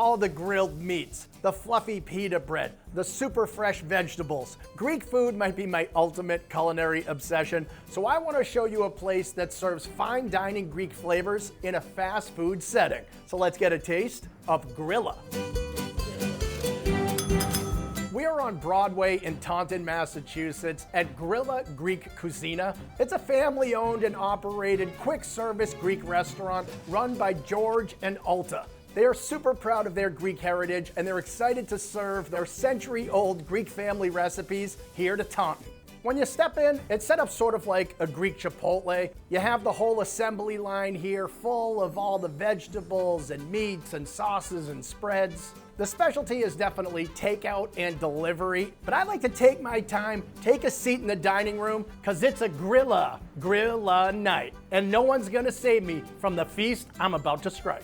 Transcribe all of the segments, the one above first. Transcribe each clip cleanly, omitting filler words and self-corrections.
all the grilled meats, the fluffy pita bread, the super fresh vegetables. Greek food might be my ultimate culinary obsession, so I want to show you a place that serves fine dining Greek flavors in a fast food setting. So let's get a taste of Grilla. We are on Broadway in Taunton, Massachusetts at Grilla Greek Cuisina. It's a family-owned and operated quick-service Greek restaurant run by George and Alta. They are super proud of their Greek heritage and they're excited to serve their century-old Greek family recipes here to Taunton. When you step in, it's set up sort of like a Greek Chipotle. You have the whole assembly line here full of all the vegetables and meats and sauces and spreads. The specialty is definitely takeout and delivery, but I like to take my time, take a seat in the dining room, because it's a Grilla night, and no one's gonna save me from the feast I'm about to strike.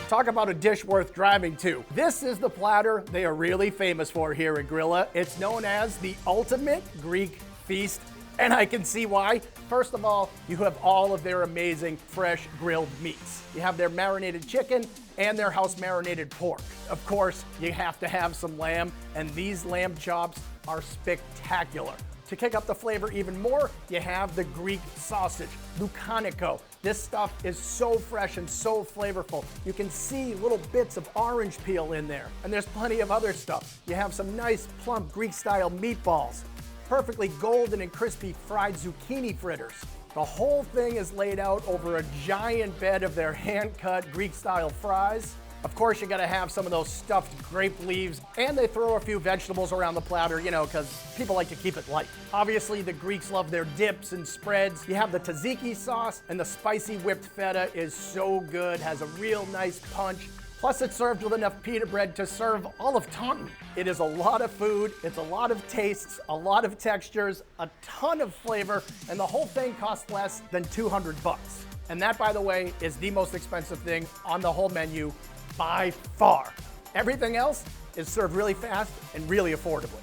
Talk about a dish worth driving to. This is the platter they are really famous for here at Grilla. It's known as the ultimate Greek feast, and I can see why. First of all, you have all of their amazing fresh grilled meats. You have their marinated chicken and their house marinated pork. Of course, you have to have some lamb, and these lamb chops are spectacular. To kick up the flavor even more, you have the Greek sausage, lucanico. This stuff is so fresh and so flavorful. You can see little bits of orange peel in there, and there's plenty of other stuff. You have some nice plump Greek-style meatballs, perfectly golden and crispy fried zucchini fritters. The whole thing is laid out over a giant bed of their hand-cut Greek-style fries. Of course, you gotta have some of those stuffed grape leaves, and they throw a few vegetables around the platter, you know, because people like to keep it light. Obviously, the Greeks love their dips and spreads. You have the tzatziki sauce, and the spicy whipped feta is so good, has a real nice punch. Plus, it's served with enough pita bread to serve all of Taunton. It is a lot of food, it's a lot of tastes, a lot of textures, a ton of flavor, and the whole thing costs less than 200 bucks. And that, by the way, is the most expensive thing on the whole menu by far. Everything else is served really fast and really affordably.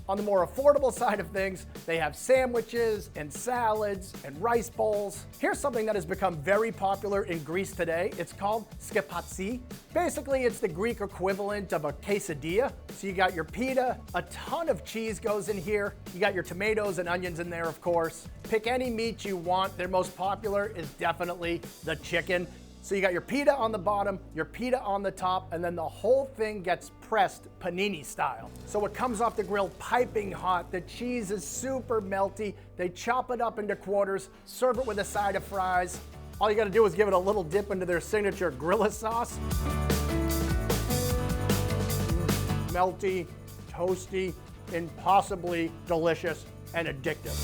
On the more affordable side of things, they have sandwiches and salads and rice bowls. Here's something that has become very popular in Greece today. It's called skepatsi. Basically, it's the Greek equivalent of a quesadilla. So you got your pita, a ton of cheese goes in here. You got your tomatoes and onions in there, of course. Pick any meat you want. Their most popular is definitely the chicken. So you got your pita on the bottom, your pita on the top, and then the whole thing gets pressed panini style. So it comes off the grill piping hot, the cheese is super melty, they chop it up into quarters, serve it with a side of fries. All you gotta do is give it a little dip into their signature Grilla sauce. Melty, toasty, impossibly delicious and addictive.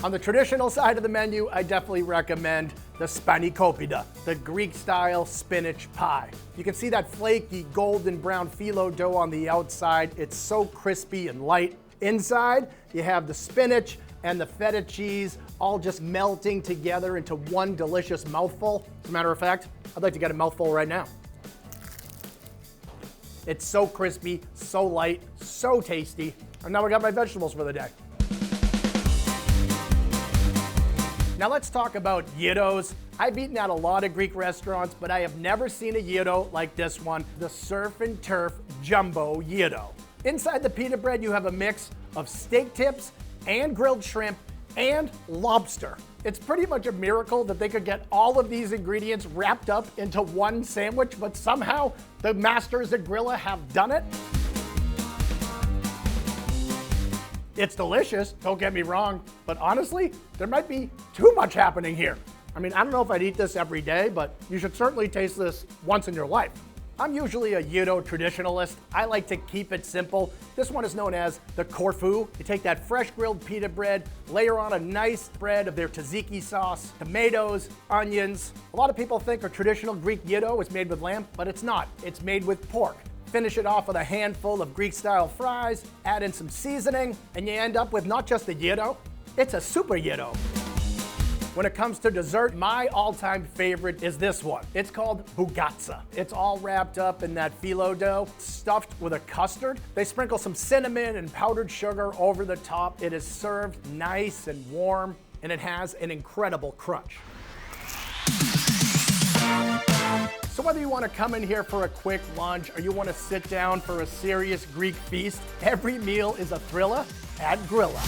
On the traditional side of the menu, I definitely recommend the spanakopita, the Greek-style spinach pie. You can see that flaky golden brown phyllo dough on the outside. It's so crispy and light. Inside, you have the spinach and the feta cheese all just melting together into one delicious mouthful. As a matter of fact, I'd like to get a mouthful right now. It's so crispy, so light, so tasty. And now I got my vegetables for the day. Now let's talk about gyros. I've eaten at a lot of Greek restaurants, but I have never seen a gyro like this one, the Surf and Turf Jumbo Gyro. Inside the pita bread, you have a mix of steak tips and grilled shrimp and lobster. It's pretty much a miracle that they could get all of these ingredients wrapped up into one sandwich, but somehow the masters at Grilla have done it. It's delicious, don't get me wrong, but honestly, there might be too much happening here. I mean, I don't know if I'd eat this every day, but you should certainly taste this once in your life. I'm usually a gyro traditionalist. I like to keep it simple. This one is known as the Corfu. You take that fresh grilled pita bread, layer on a nice spread of their tzatziki sauce, tomatoes, onions. A lot of people think a traditional Greek gyro is made with lamb, but it's not. It's made with pork. Finish it off with a handful of Greek-style fries, add in some seasoning, and you end up with not just a gyro, it's a super gyro. When it comes to dessert, my all-time favorite is this one. It's called bugatsa. It's all wrapped up in that phyllo dough, stuffed with a custard. They sprinkle some cinnamon and powdered sugar over the top. It is served nice and warm. and it has an incredible crunch. So whether you want to come in here for a quick lunch or you want to sit down for a serious Greek feast, every meal is a thriller at Grilla.